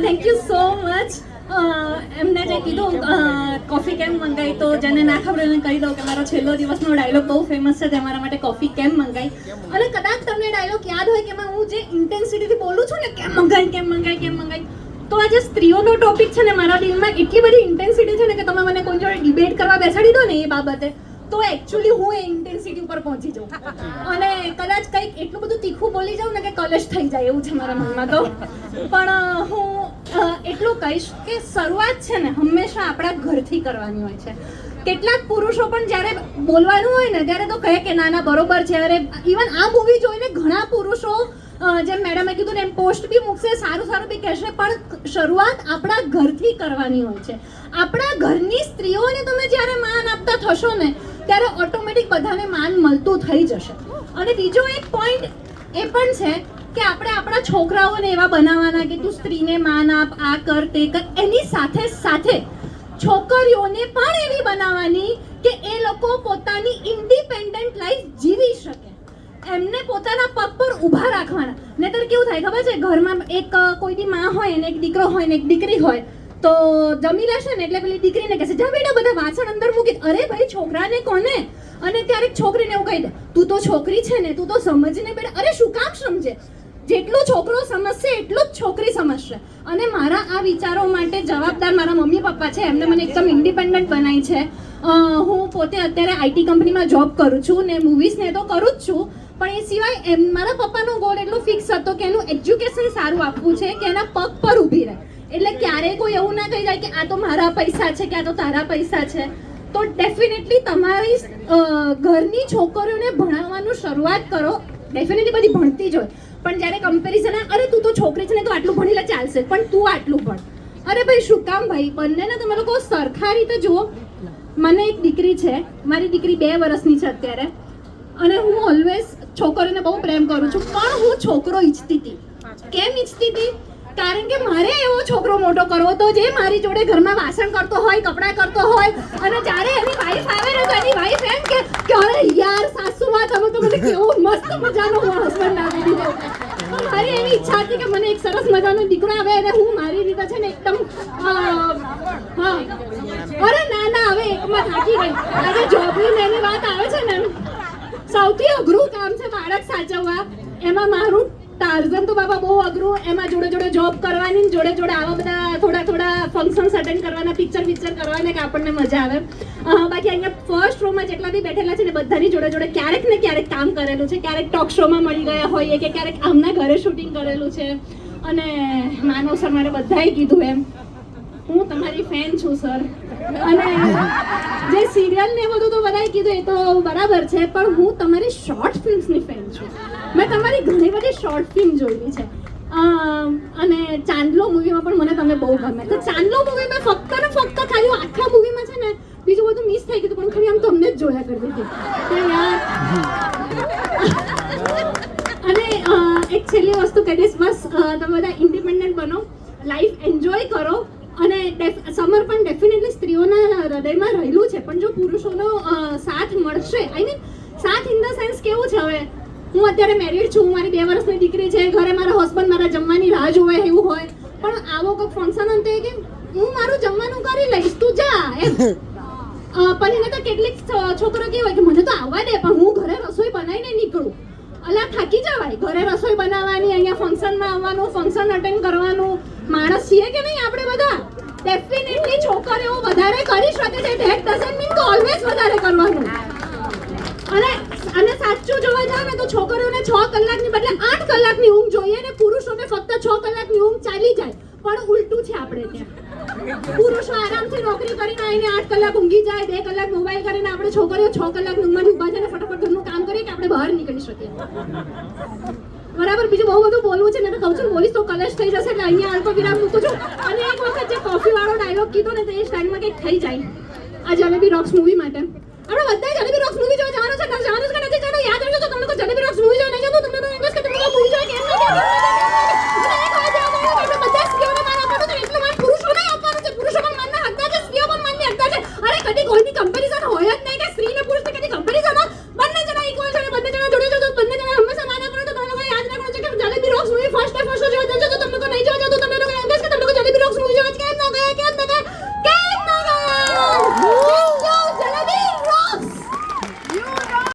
Thank you so much. એમને જે કીધું કોફી કેમ મંગાવી, તો જેને ના ખબર એને કહી દઉં કે મારો છેલ્લો દિવસનો ડાયલોગ બહુ ફેમસ છે, તે મારા માટે કોફી કેમ મંગાવી. અને કદાચ તમને ડાયલોગ યાદ હોય કે હું જે ઇન્ટેન્સિટીથી બોલું છું ને, કેમ મંગાવી, તો આ જે સ્ત્રીઓનો ટોપિક છે ને, મારા દિલમાં એટલી બધી ઇન્ટેન્સિટી છે ને કે તમે મને કોઈ જોડે ડિબેટ કરવા બેસાડી દો ને એ બાબતે, તો એકચ્યુઅલી હું એ ઇન્ટેન્સિટી ઉપર પહોંચી જાઉં. અને કદાચ કંઈક એટલું બધું તીખું બોલી જાઉં ને કે કલેશ થઈ જાય એવું છે મારા મનમાં. તો પણ હું એટલું કહીશ કે શરૂઆત છે ને હંમેશા આપણા ઘરથી કરવાની હોય છે. કેટલાક પુરુષો પણ જ્યારે બોલવાનું હોય ને ત્યારે તો કહે કે ના ના બરોબર છે. અરે ઇવન આ મૂવી જોઈને ઘણા પુરુષો, જેમ મેડમે કીધું ને એમ, પોસ્ટ બી મૂકશે, સારું બી કહેશે, પણ શરૂઆત આપણા ઘરથી કરવાની હોય છે. આપણા ઘરની સ્ત્રીઓને તમે જ્યારે માન આપતા થશો ને ત્યારે ઓટોમેટિક બધાને માન મળતું થઈ જશે. અને બીજો એક પોઈન્ટ એ પણ છે કે આપણે આપણા છોકરાઓને એવા બનાવવાના કે તું સ્ત્રીને માન આપ, આ કર તે કર. એની સાથે સાથે છોકરીઓને પણ એવી બનાવવાની કે એ લોકો પોતાની ઇન્ડિપેન્ડન્ટ લાઈફ જીવી શકે, એમને પોતાના પગ પર ઊભા રાખવાના. નહીતર કેવું થાય ખબર છે, ઘરમાં એક કોઈની માં હોય ને એક દીકરો હોય ને એક દીકરી હોય, તો જમી લેશે ને એટલે પેલી દીકરીને કહેશે જા બેટા બધા વાસણ અંદર મૂકી. અરે ભાઈ છોકરાને કોને? અને ક્યારેક છોકરીને એવું કહી દે તું તો છોકરી છે ને, તું તો સમજને બેટા. અરે શું કામ સમજે? જેટલો છોકરો સમજશે એટલું જ છોકરી સમજશે. અને મારા આ વિચારો માટે જવાબદાર મારા મમ્મી પપ્પા છે. એમને મને એકદમ ઇન્ડિપેન્ડન્ટ બનાવી છે. હું પોતે અત્યારે આઈટી કંપનીમાં જોબ કરું છું ને મૂવીઝ ને તો કરું જ છું, પણ એ સિવાય મારા પપ્પાનો ગોલ એટલો ફિક્સ હતો કે એનું એજ્યુકેશન સારું આપવું છે કે એના પગ પર ઊભી રહે. એટલે ક્યારેય કોઈ એવું ના કહી જાય કે આ તો મારા પૈસા છે કે આ તો તારા પૈસા છે. તો ડેફિનેટલી તમારી ઘરની છોકરીઓને ભણાવવાનું શરૂઆત કરો. ડેફિનેટલી બધી ભણતી જ હોય, પણ જ્યારે કમ્પેરિઝન, અરે તું તો છોકરી છે ને તો આટલું ભણી લે ચાલશે, પણ તું આટલું ભણ. અરે ભાઈ શું કામ ભાઈ? બંનેને તમે લોકો સરખા રીતે જુઓ. મને એક દીકરી છે, મારી દીકરી 2 વર્ષની છે અત્યારે, અને હું ઓલવેઝ છોકરીઓને બહુ પ્રેમ કરું છું, પણ હું છોકરો ઈચ્છતી હતી. કેમ ઈચ્છતી હતી? કારણ કે મારે એવો છોકરો મોટો કરવો હતો જે મારી જોડે ઘરમાં વાસણ કરતો હોય, કપડાં કરતો હોય, અને જ્યારે એની વાઈફ આવે ને તો એની વાઈફ એમ કે અરે યાર સાસુમાં તમે તો મને કેવો મસ્ત મજાનો હસબન્ડ આપી દીધો. મારી એવી ઈચ્છા હતી કે મને એક સરસ મજાનો દીકરો આવે અને હું મારી રીતે છે ને એકદમ અરે ના હવે એકમાં થાકી ગઈ. આજે જોબની એની વાત આવે છે ને, સૌથી અઘરું કામ છે બાળક સાચવવા. એમાં મારું ટાર્ઝન તો બાબા બહુ અઘરું. એમાં જોડે જોબ કરવાની, જોડે આવા બધા થોડા ફંક્શન્સ અટેન્ડ કરવાના, પિક્ચર કરવાના કે આપણને મજા આવે. બાકી અહીંયા ફર્સ્ટ રોમાં જેટલા બી બેઠેલા છે ને બધાની જોડે ક્યારેક ને ક્યારેક કામ કરેલું છે. ક્યારેક ટોક શોમાં મળી ગયા હોઈએ કે ક્યારેક આમના ઘરે શૂટિંગ કરેલું છે. અને માનવ સર મારે બધાએ કીધું એમ હું તમારી ફેન છું સર. અને જે સિરિયલ ને બધું તો બધાએ કીધું એ તો બરાબર છે, પણ હું તમારી શોર્ટ ફિલ્મ્સની ફેન છું. મેં તમારી ઘણી બધી શોર્ટ ફિલ્મ જોયેલી છે. અને ચાંદલો મૂવીમાં પણ મને તમે બહુ ગમે. તો ચાંદલો મૂવી મેં ફક્ત ને ફક્ત ખાલી આખા મૂવીમાં છે ને બીજું બધું મિસ થઈ ગયું, પણ ખાલી આમ તમને જ જોયા કરતી હતી. અને એક છેલ્લી વસ્તુ કહીશ, બસ તમે બધા ઇન્ડિપેન્ડન્ટ બનો, લાઈફ એન્જોય કરો. અને સમર પણ ડેફિનેટલી સ્ત્રીઓના હૃદયમાં રહેલું છે, પણ જો પુરુષોનો સાથ મળશે, આઈ મીન સાથ ઇન ધ સેન્સ કેવું છે, હવે હું અત્યારે મેરિડ છું, મારી 2 વર્ષની દીકરી છે, ઘરે મારા હસબન્ડ મારા જમવાની રાહ જોવે એવું હોય, પણ આવો કોઈ ફંક્શન અંતે કે હું મારું જમવાનું કરી લઈશ તું જા એમ. પણ એને તો કેટલીક છોકરો કેવું હોય કે મને તો આવવા દે પણ હું ઘરે રસોઈ બનાવીને નીકળું. અલા થાકી જવાય ઘરે રસોઈ બનાવવાની, અહીંયા ફંક્શનમાં આવવાનું, ફંક્શન અટેન્ડ કરવાનું. માણસ છીએ કે નહીં આપણે બધા? ડેફિનેટલી છોકરીઓ વધારે કરી શકે છે, ધેટ ડઝન્ટ મીન કે ઓલવેઝ વધારે કરવાનું. અને સાચું જોવા જાવ ને તો છોકરીઓને 6 કલાકની બદલે 8 કલાકની ઊંઘ જોઈએ ને પુરુષોને ફક્ત 6 કલાકની ઊંઘ ચાલી જાય. પણ ઉલટું છે આપણે ત્યાં. પુરુષો આરામથી નોકરી કરીને આવીને 8 કલાક ઊંઘી જાય, 2 કલાક મોબાઈલ કરીને, આપણે છોકરીઓ 6 કલાકની ઊંઘમાંથી ઊભા થઈને ફટાફટ ઘરનું કામ કરીએ કે આપણે બહાર નીકળી શકીએ. બરાબર. બીજું બહુ બધું બોલવું છે ને તો કહું છું, બોલીશ તો કલેશ થઈ જશે, એટલે અહીંયા અલ્પ વિરામ મૂકું છું. અને એક વખત જે કોફી વાળો ડાયલોગ કીધો ને તો એ સ્ટાઇલમાં કંઈક થઈ જાય. આ જલેબી રોક્સ મૂવી માટે આપણે બધા જલેબી રોક્સ મૂવી જોવા જવાનું છે.